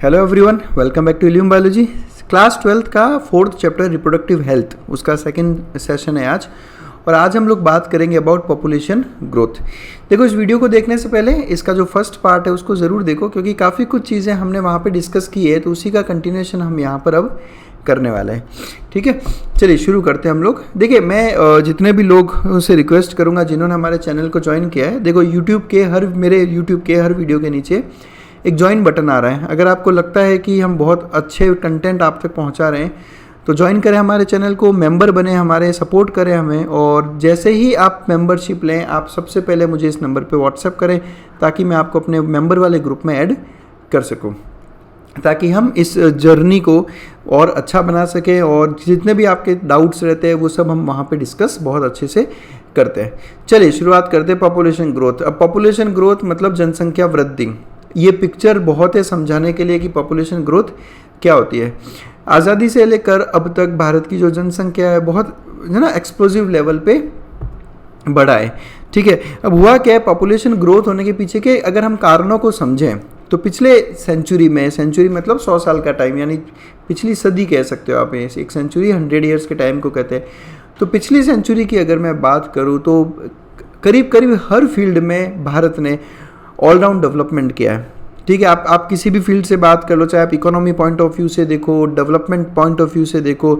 Hello everyone, welcome back to illume biology. Class 12th का 4th chapter reproductive health, उसका second session है आज। और आज हम लोग बात करेंगे अबाउट पॉपुलेशन ग्रोथ। देखो, इस वीडियो को देखने से पहले इसका जो फर्स्ट पार्ट है उसको ज़रूर देखो, क्योंकि काफ़ी कुछ चीज़ें हमने वहाँ पे डिस्कस की है, तो उसी का कंटिन्यूएशन हम यहाँ पर अब करने वाले हैं। ठीक है, चलिए शुरू करते हैं हम लोग। देखिए, मैं जितने भी लोग से रिक्वेस्ट करूँगा जिन्होंने हमारे चैनल को ज्वाइन किया है, देखो मेरे यूट्यूब के हर वीडियो के नीचे एक ज्वाइन बटन आ रहा है। अगर आपको लगता है कि हम बहुत अच्छे कंटेंट आप तक पहुंचा रहे हैं तो ज्वाइन करें हमारे चैनल को, मेंबर बने, हमारे सपोर्ट करें हमें। और जैसे ही आप मेंबरशिप लें, आप सबसे पहले मुझे इस नंबर पे व्हाट्सएप करें ताकि मैं आपको अपने मेंबर वाले ग्रुप में ऐड कर सकूं, ताकि हम इस जर्नी को और अच्छा बना सकें। और जितने भी आपके डाउट्स रहते हैं वो सब हम वहाँ पे डिस्कस बहुत अच्छे से करते हैं। चलिए शुरुआत करते हैं पॉपुलेशन ग्रोथ। अब पॉपुलेशन ग्रोथ मतलब जनसंख्या वृद्धि। ये पिक्चर बहुत है समझाने के लिए कि पॉपुलेशन ग्रोथ क्या होती है। आज़ादी से लेकर अब तक भारत की जो जनसंख्या है बहुत एक्सप्लोसिव लेवल पे बढ़ा है। ठीक है, अब हुआ क्या है, पॉपुलेशन ग्रोथ होने के पीछे के अगर हम कारणों को समझें तो पिछले सेंचुरी मतलब 100 साल का टाइम, यानी पिछली सदी कह सकते हो आप। एक सेंचुरी 100 ईयर्स के टाइम को कहते हैं। तो पिछली सेंचुरी की अगर मैं बात करूँ तो करीब करीब हर फील्ड में भारत ने ऑलराउंड डेवलपमेंट किया है। ठीक है, आप किसी भी फील्ड से बात कर लो, चाहे आप इकोनॉमी पॉइंट ऑफ व्यू से देखो, डेवलपमेंट पॉइंट ऑफ व्यू से देखो,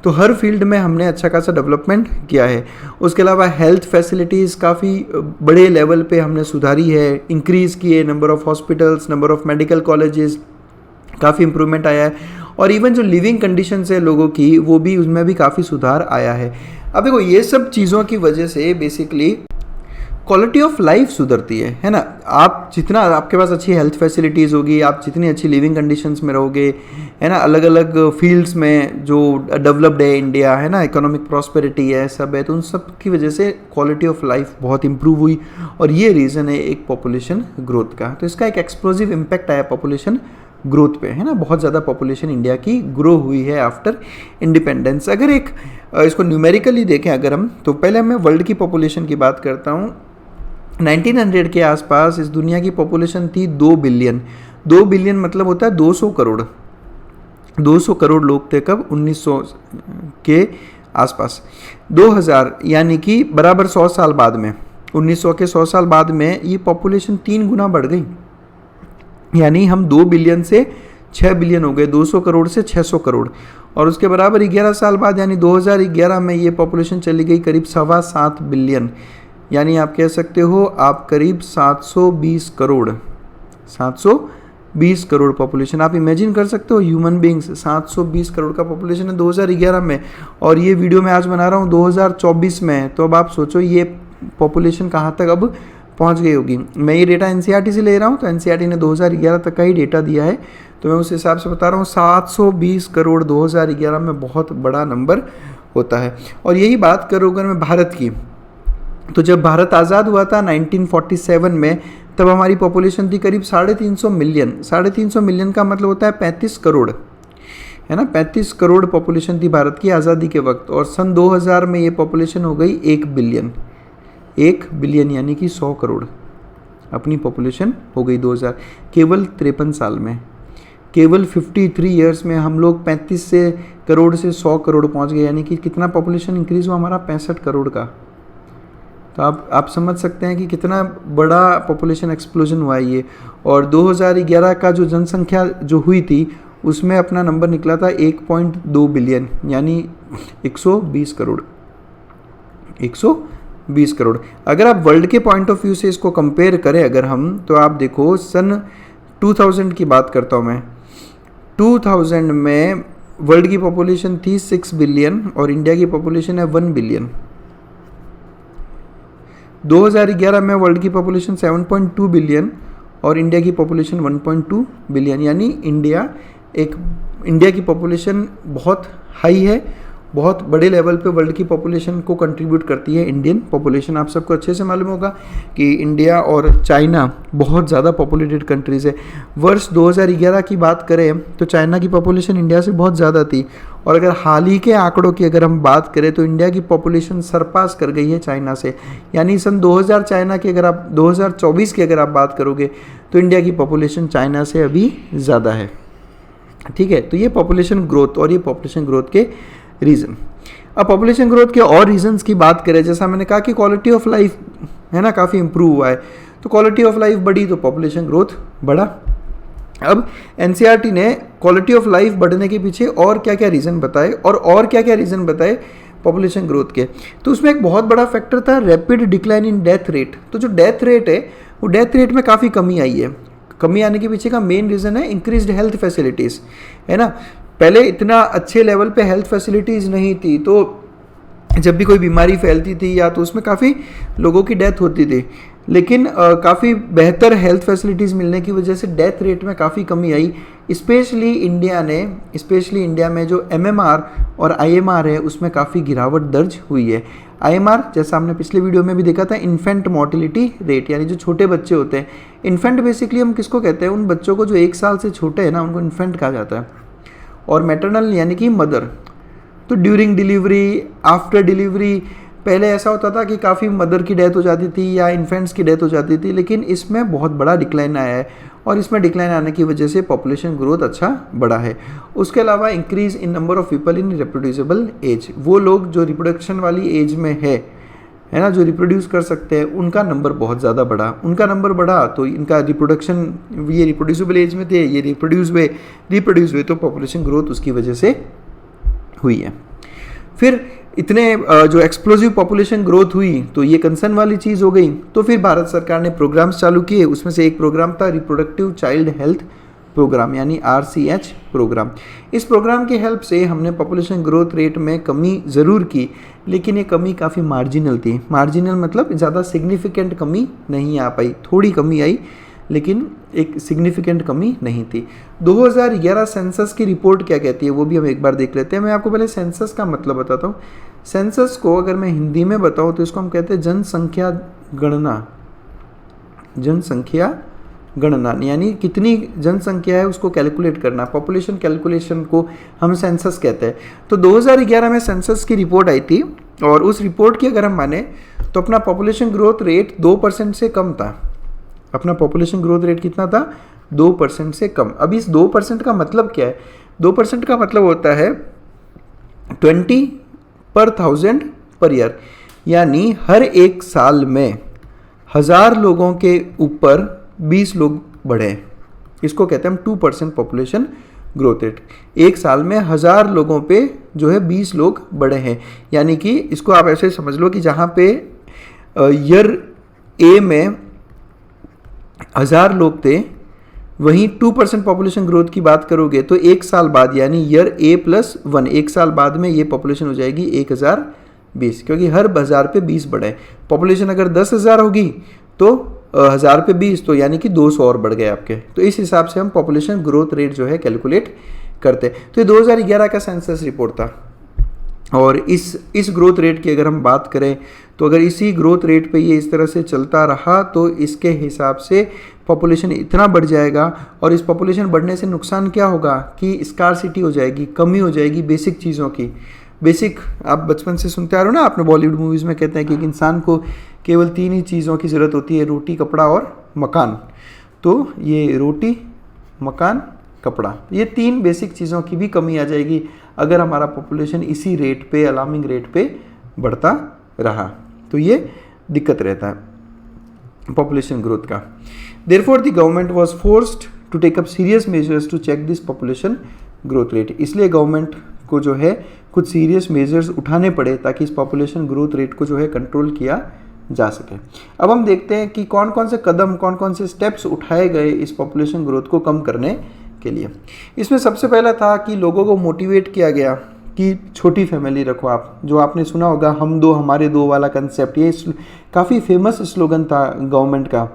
तो हर फील्ड में हमने अच्छा खासा डेवलपमेंट किया है। उसके अलावा हेल्थ फैसिलिटीज़ काफ़ी बड़े लेवल पे हमने सुधारी है, इंक्रीज़ किए, number of hospitals, number of medical colleges, काफ़ी इंप्रूवमेंट आया है। और इवन जो लिविंग कंडीशंस है लोगों की, वो भी उसमें भी काफ़ी सुधार आया है। अब देखो, ये सब चीज़ों की वजह से बेसिकली क्वालिटी ऑफ लाइफ सुधरती है ना। आप जितना आपके पास अच्छी हेल्थ फैसिलिटीज़ होगी, आप जितनी अच्छी लिविंग कंडीशंस में रहोगे, है ना, अलग अलग फील्ड्स में जो डेवलप्ड है इंडिया, है ना, इकोनॉमिक प्रॉस्पेरिटी है, सब है, तो उन सब की वजह से क्वालिटी ऑफ लाइफ बहुत इंप्रूव हुई। और ये रीज़न है एक पॉपुलेशन ग्रोथ का। तो इसका एक एक्सप्लोसिव इम्पैक्ट आया पॉपुलेशन ग्रोथ पे, है ना। बहुत ज़्यादा पॉपुलेशन इंडिया की ग्रो हुई है आफ्टर इंडिपेंडेंस। अगर इसको न्यूमेरिकली देखें अगर हम, तो पहले मैं वर्ल्ड की पॉपुलेशन की बात करता हूँ। 1900 के आसपास इस दुनिया की पॉपुलेशन थी 2 बिलियन। 2 बिलियन मतलब होता है 200 करोड़। 200 करोड़ लोग थे कब? 1900 के आसपास। 2000 यानी कि बराबर 100 साल बाद में, 1900 के 100 साल बाद में ये पॉपुलेशन 3 गुना बढ़ गई। यानी हम 2 बिलियन से 6 बिलियन हो गए, 200 करोड़ से 600 करोड़। और उसके बराबर 11 साल बाद यानी 2011 में ये पॉपुलेशन चली गई करीब 7.25 बिलियन। यानी आप कह सकते हो आप करीब 720 करोड़ 720 करोड़ पॉपुलेशन आप इमेजिन कर सकते हो। ह्यूमन बींग्स 720 करोड़ का पॉपुलेशन है 2011 में, और ये वीडियो मैं आज बना रहा हूँ 2024 में। तो अब आप सोचो ये पॉपुलेशन कहाँ तक अब पहुँच गई होगी। मैं ये डेटा एनसीईआरटी से ले रहा हूँ, तो एनसीईआरटी ने 2011 तक का ही डेटा दिया है, तो मैं उस हिसाब से बता रहा हूँ 720 करोड़ 2011 में बहुत बड़ा नंबर होता है। और यही बात करूँ अगर मैं भारत की, तो जब भारत आज़ाद हुआ था 1947 में, तब हमारी पॉपुलेशन थी करीब 350 मिलियन। 350 मिलियन का मतलब होता है 35 करोड़, है ना। 35 करोड़ पॉपुलेशन थी भारत की आज़ादी के वक्त। और सन 2000 में ये पॉपुलेशन हो गई 1 बिलियन। 1 बिलियन यानी कि 100 करोड़ अपनी पॉपुलेशन हो गई 2000, केवल 53 साल में। केवल 53 ईयर्स में हम लोग 35 करोड़ से 100 करोड़ पहुँच गए। यानी कि कितना पॉपुलेशन इंक्रीज़ हुआ हमारा? 65 करोड़ का। तो आप समझ सकते हैं कि कितना बड़ा पॉपुलेशन एक्सप्लोजन हुआ है ये। और 2011 का जो जनसंख्या जो हुई थी उसमें अपना नंबर निकला था 1.2 बिलियन, यानी 120 करोड़। 120 करोड़। अगर आप वर्ल्ड के पॉइंट ऑफ व्यू से इसको कंपेयर करें अगर हम, तो आप देखो सन 2000 की बात करता हूँ मैं। 2000 में वर्ल्ड की पॉपुलेशन थी 6 बिलियन और इंडिया की पॉपुलेशन है 1 बिलियन। 2011 में वर्ल्ड की पॉपुलेशन 7.2 बिलियन और इंडिया की पॉपुलेशन 1.2 बिलियन। यानी इंडिया की पॉपुलेशन बहुत हाई है, बहुत बड़े लेवल पे वर्ल्ड की पॉपुलेशन को कंट्रीब्यूट करती है इंडियन पॉपुलेशन। आप सबको अच्छे से मालूम होगा कि इंडिया और चाइना बहुत ज़्यादा पॉपुलेटेड कंट्रीज़ है। वर्ष 2011 की बात करें तो चाइना की पॉपुलेशन इंडिया से बहुत ज़्यादा थी। और अगर हाल ही के आंकड़ों की अगर हम बात करें तो इंडिया की पॉपुलेशन सरपास कर गई है चाइना से। यानी सन 2000 चाइना की अगर आप 2024 की अगर आप बात करोगे तो इंडिया की पॉपुलेशन चाइना से अभी ज़्यादा है। ठीक है, तो ये पॉपुलेशन ग्रोथ और ये पॉपुलेशन ग्रोथ के रीज़न। अब पॉपुलेशन ग्रोथ के और रीजंस की बात करें, जैसा मैंने कहा कि क्वालिटी ऑफ लाइफ है ना काफ़ी इंप्रूव हुआ है, तो क्वालिटी ऑफ लाइफ बढ़ी तो पॉपुलेशन ग्रोथ बढ़ा। अब एनसीईआरटी ने क्वालिटी ऑफ लाइफ बढ़ने के पीछे और क्या क्या रीज़न बताए और क्या क्या रीज़न बताए पॉपुलेशन ग्रोथ के, तो उसमें एक बहुत बड़ा फैक्टर था rapid decline in death rate. तो जो डेथ रेट है वो डेथ रेट में काफ़ी कमी आई है। कमी आने के पीछे का मेन रीज़न है इंक्रीज्ड हेल्थ फैसिलिटीज़, है ना। पहले इतना अच्छे लेवल पे हेल्थ फैसिलिटीज़ नहीं थी, तो जब भी कोई बीमारी फैलती थी या तो उसमें काफ़ी लोगों की डेथ होती थी, लेकिन काफ़ी बेहतर हेल्थ फैसिलिटीज़ मिलने की वजह से डेथ रेट में काफ़ी कमी आई। स्पेशली इंडिया में जो एमएमआर और आईएमआर है उसमें काफ़ी गिरावट दर्ज हुई है। आईएमआर जैसा हमने पिछले वीडियो में भी देखा था, इन्फेंट मोर्टिलिटी रेट, यानी जो छोटे बच्चे होते हैं। इन्फेंट बेसिकली हम किसको कहते हैं, उन बच्चों को जो 1 साल से छोटे हैं ना, उनको इन्फेंट कहा जाता है। और मैटरनल यानी कि मदर, तो ड्यूरिंग डिलीवरी, आफ्टर डिलीवरी, पहले ऐसा होता था कि काफ़ी मदर की डेथ हो जाती थी या इन्फेंट्स की डेथ हो जाती थी, लेकिन इसमें बहुत बड़ा डिक्लाइन आया है और इसमें डिक्लाइन आने की वजह से पॉपुलेशन ग्रोथ अच्छा बढ़ा है। उसके अलावा increase in number of people in reproducible age, वो लोग जो रिप्रोडक्शन वाली एज में है ना, जो रिप्रोड्यूस कर सकते हैं, उनका नंबर बहुत ज़्यादा बढ़ा। उनका नंबर बढ़ा तो इनका रिप्रोडक्शन, ये रिप्रोड्यूसिबल एज में थे, ये रिप्रोड्यूस हुए तो पॉपुलेशन ग्रोथ उसकी वजह से हुई है। फिर इतने जो एक्सप्लोजिव पॉपुलेशन ग्रोथ हुई तो ये कंसर्न वाली चीज़ हो गई। तो फिर भारत सरकार ने प्रोग्राम्स चालू किए, उसमें से एक प्रोग्राम था रिप्रोडक्टिव चाइल्ड हेल्थ प्रोग्राम, यानी RCH प्रोग्राम। इस प्रोग्राम की हेल्प से हमने पॉपुलेशन ग्रोथ रेट में कमी ज़रूर की, लेकिन ये कमी काफ़ी मार्जिनल थी। मार्जिनल मतलब ज़्यादा सिग्निफिकेंट कमी नहीं आ पाई, थोड़ी कमी आई लेकिन एक सिग्निफिकेंट कमी नहीं थी। 2011 सेंसस की रिपोर्ट क्या कहती है वो भी हम एक बार देख लेते हैं। मैं आपको पहले सेंसस का मतलब बताता हूँ। सेंसस को अगर मैं हिंदी में बताऊँ तो इसको हम कहते हैं जनसंख्या गणना, यानी कितनी जनसंख्या है उसको कैलकुलेट करना, पॉपुलेशन कैलकुलेशन को हम सेंसस कहते हैं। तो 2011 में सेंसस की रिपोर्ट आई थी और उस रिपोर्ट की अगर हम माने तो अपना पॉपुलेशन ग्रोथ रेट 2% से कम था। अपना पॉपुलेशन ग्रोथ रेट कितना था, 2% से कम। अब इस 2% का मतलब क्या है, 2% का मतलब होता है 20 पर 1000 पर ईयर, यानी हर एक साल में 1000 लोगों के ऊपर 20 लोग बढ़े, इसको कहते हैं हम 2% पॉपुलेशन ग्रोथ रेट। एक साल में 1000 लोगों पे जो है 20 लोग बढ़े हैं, यानी कि इसको आप ऐसे समझ लो कि जहाँ पे ईयर ए में 1000 लोग थे, वहीं 2% पॉपुलेशन ग्रोथ की बात करोगे तो एक साल बाद यानी ईयर A+1, एक साल बाद में ये पॉपुलेशन हो जाएगी 1020, क्योंकि हर 1000 पे 20 बढ़े। पॉपुलेशन अगर 10,000 होगी तो 1000 पे 20, तो यानी कि 200 और बढ़ गए आपके। तो इस हिसाब से हम पॉपुलेशन ग्रोथ रेट जो है कैलकुलेट करते हैं। तो ये 2011 का सेंसस रिपोर्ट था और इस ग्रोथ रेट की अगर हम बात करें तो अगर इसी ग्रोथ रेट पे ये इस तरह से चलता रहा तो इसके हिसाब से पॉपुलेशन इतना बढ़ जाएगा। और इस पॉपुलेशन बढ़ने से नुकसान क्या होगा कि स्कार्सिटी हो जाएगी, कमी हो जाएगी बेसिक चीज़ों की। बेसिक आप बचपन से सुनते आ रहे हो ना, आपने बॉलीवुड मूवीज़ में कहते हैं कि एक इंसान को केवल 3 ही चीज़ों की ज़रूरत होती है, रोटी, कपड़ा और मकान। तो ये रोटी, मकान, कपड़ा, ये 3 बेसिक चीज़ों की भी कमी आ जाएगी अगर हमारा पॉपुलेशन इसी रेट पे, अलार्मिंग रेट पे बढ़ता रहा। तो ये दिक्कत रहता है पॉपुलेशन ग्रोथ का। Therefore the government was forced to take up serious measures to check this population growth rate. इसलिए गवर्नमेंट को जो है कुछ सीरियस मेजर्स उठाने पड़े ताकि इस पॉपुलेशन ग्रोथ रेट को जो है कंट्रोल किया जा सके। अब हम देखते हैं कि कौन कौन से कदम, कौन कौन से स्टेप्स उठाए गए इस पॉपुलेशन ग्रोथ को कम करने के लिए। इसमें सबसे पहला था कि लोगों को मोटिवेट किया गया कि छोटी फैमिली रखो आप, जो आपने सुना होगा हम दो हमारे दो वाला कंसेप्ट। ये काफ़ी फेमस स्लोगन था गवर्नमेंट का।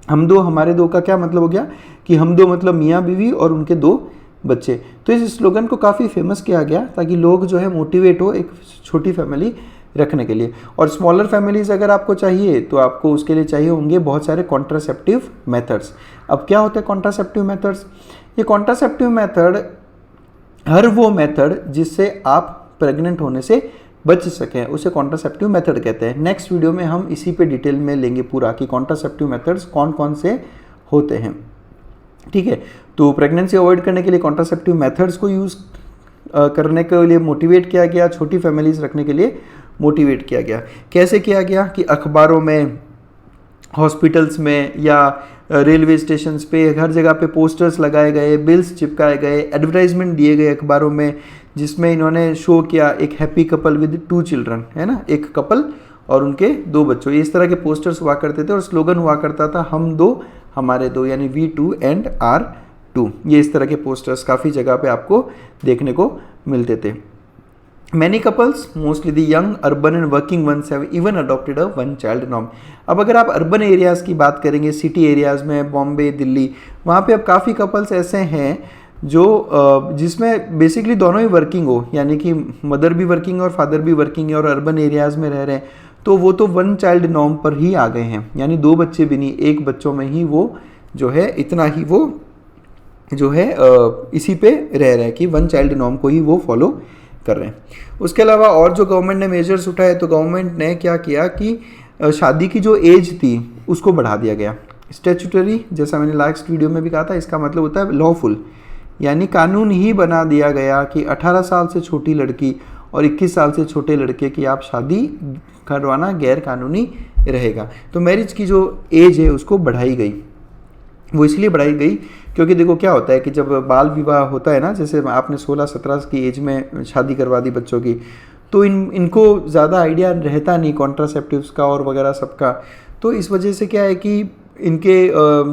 हम दो हमारे दो का क्या मतलब हो गया कि हम दो मतलब मियाँ बीवी और उनके 2 बच्चे। तो इस स्लोगन को काफ़ी फेमस किया गया ताकि लोग जो है मोटिवेट हो एक छोटी फैमिली रखने के लिए। और स्मॉलर फैमिलीज़ अगर आपको चाहिए तो आपको उसके लिए चाहिए होंगे बहुत सारे कॉन्ट्रासेप्टिव मेथड्स। अब क्या होते हैं कॉन्ट्रासेप्टिव मेथड्स? ये कॉन्ट्रासेप्टिव मेथड हर वो मेथड जिससे आप प्रेग्नेंट होने से बच सकें उसे कॉन्ट्रासेप्टिव मेथड कहते हैं। नेक्स्ट वीडियो में हम इसी पे डिटेल में लेंगे पूरा कि कॉन्ट्रासेप्टिव मेथड्स कौन कौन से होते हैं। ठीक है। तो प्रेगनेंसी अवॉइड करने के लिए कॉन्ट्रासेप्टिव मेथड्स को यूज़ करने के लिए मोटिवेट किया गया, छोटी फैमिलीज रखने के लिए मोटिवेट किया गया। कैसे किया गया कि अखबारों में, हॉस्पिटल्स में या रेलवे स्टेशन पे हर जगह पे पोस्टर्स लगाए गए, बिल्स चिपकाए गए, एडवर्टाइजमेंट दिए गए अखबारों में, जिसमें इन्होंने शो किया एक हैप्पी कपल विद 2 चिल्ड्रन, है ना, एक कपल और उनके 2 बच्चों। इस तरह के पोस्टर्स हुआ करते थे और स्लोगन हुआ करता था हम 2 हमारे 2, यानी वी 2 एंड आर 2। ये इस तरह के पोस्टर्स काफ़ी जगह पे आपको देखने को मिलते थे। Many couples, mostly the young, urban and working ones, have even adopted a one-child norm. अब अगर आप अर्बन एरियाज़ की बात करेंगे, सिटी एरियाज़ में, बॉम्बे, दिल्ली, वहाँ पे अब काफ़ी कपल्स ऐसे हैं जो जिसमें बेसिकली दोनों ही वर्किंग हो, यानी कि मदर भी वर्किंग और फादर भी वर्किंग है और अर्बन एरियाज़ में रह रहे हैं, तो वो तो 1 चाइल्ड नॉर्म पर ही आ गए हैं, यानी 2 बच्चे भी नहीं, 1 बच्चों में ही वो जो है इतना ही वो जो है इसी पे रह रहे हैं कि 1 चाइल्ड नॉर्म को ही वो फॉलो कर रहे हैं। उसके अलावा और जो गवर्नमेंट ने मेजर्स उठाए, तो गवर्नमेंट ने क्या किया कि शादी की जो एज थी उसको बढ़ा दिया गया। स्टैट्यूटरी, जैसा मैंने लास्ट वीडियो में भी कहा था, इसका मतलब होता है लॉफुल, यानी कानून ही बना दिया गया कि 18 साल से छोटी लड़की और 21 साल से छोटे लड़के की आप शादी करवाना गैर कानूनी रहेगा। तो मैरिज की जो एज है उसको बढ़ाई गई। वो इसलिए बढ़ाई गई क्योंकि देखो क्या होता है कि जब बाल विवाह होता है ना, जैसे आपने 16-17 की एज में शादी करवा दी बच्चों की, तो इनको ज़्यादा आइडिया रहता नहीं कॉन्ट्रासेप्टिव्स का और वगैरह सबका। तो इस वजह से क्या है कि इनके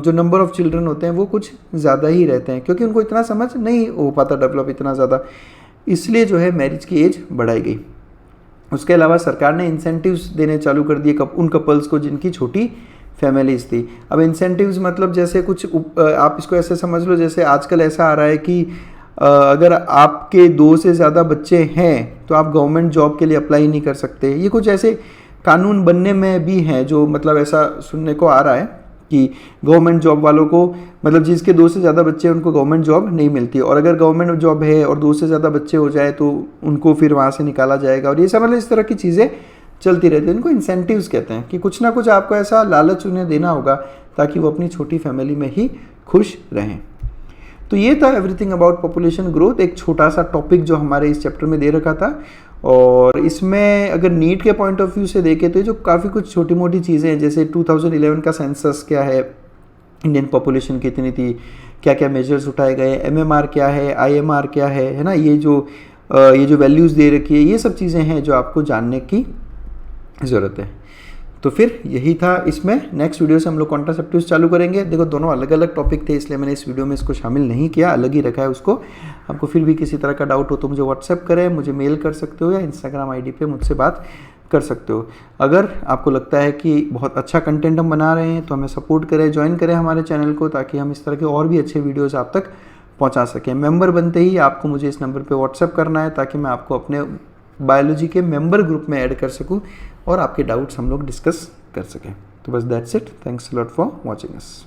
जो नंबर ऑफ चिल्ड्रन होते हैं वो कुछ ज़्यादा ही रहते हैं, क्योंकि उनको इतना समझ नहीं हो पाता डेवलप इतना ज़्यादा, इसलिए जो है मैरिज की एज बढ़ाई गई। उसके अलावा सरकार ने इंसेंटिव्स देने चालू कर दिए उन कपल्स को जिनकी छोटी फैमिलीज थी। अब इंसेंटिव्स मतलब जैसे कुछ आप इसको ऐसे समझ लो, जैसे आजकल ऐसा आ रहा है कि अगर आपके 2 से ज़्यादा बच्चे हैं तो आप गवर्नमेंट जॉब के लिए अप्लाई नहीं कर सकते। ये कुछ ऐसे कानून बनने में भी हैं जो मतलब ऐसा सुनने को आ रहा है कि गवर्नमेंट जॉब वालों को, मतलब जिसके 2 से ज़्यादा बच्चे हैं उनको गवर्नमेंट जॉब नहीं मिलती, और अगर गवर्नमेंट जॉब है और 2 से ज़्यादा बच्चे हो जाए तो उनको फिर वहाँ से निकाला जाएगा, और ये सब मतलब इस तरह की चीज़ें चलती रहती है। इनको इंसेंटिव्स कहते हैं कि कुछ ना कुछ आपको ऐसा लालच उन्हें देना होगा ताकि वो अपनी छोटी फैमिली में ही खुश रहें। तो ये था एवरीथिंग अबाउट पॉपुलेशन ग्रोथ, एक छोटा सा टॉपिक जो हमारे इस चैप्टर में दे रखा था। और इसमें अगर नीट के पॉइंट ऑफ व्यू से देखें तो जो काफ़ी कुछ छोटी मोटी चीज़ें हैं, जैसे 2011 का सेंसस क्या है, इंडियन पॉपुलेशन कितनी थी, क्या क्या मेजर्स उठाए गए, MMR क्या है, IMR क्या है ना, ये जो वैल्यूज़ दे रखी है, ये सब चीज़ें हैं जो आपको जानने की ज़रूरत है। तो फिर यही था इसमें। नेक्स्ट वीडियो से हम लोग कॉन्ट्रासेप्टिव्स चालू करेंगे। देखो दोनों अलग अलग टॉपिक थे, इसलिए मैंने इस वीडियो में इसको शामिल नहीं किया, अलग ही रखा है उसको। आपको फिर भी किसी तरह का डाउट हो तो मुझे व्हाट्सएप करें, मुझे मेल कर सकते हो, या इंस्टाग्राम ID पे मुझसे बात कर सकते हो। अगर आपको लगता है कि बहुत अच्छा कंटेंट हम बना रहे हैं तो हमें सपोर्ट करें, ज्वाइन करें हमारे चैनल को, ताकि हम इस तरह के और भी अच्छे वीडियोज़ आप तक पहुँचा सकें। मेम्बर बनते ही आपको मुझे इस नंबर पर व्हाट्सएप करना है ताकि मैं आपको अपने बायोलॉजी के मेंबर ग्रुप में ऐड कर सकूं और आपके डाउट्स हम लोग डिस्कस कर सकें। तो बस that's it. Thanks a lot for watching us.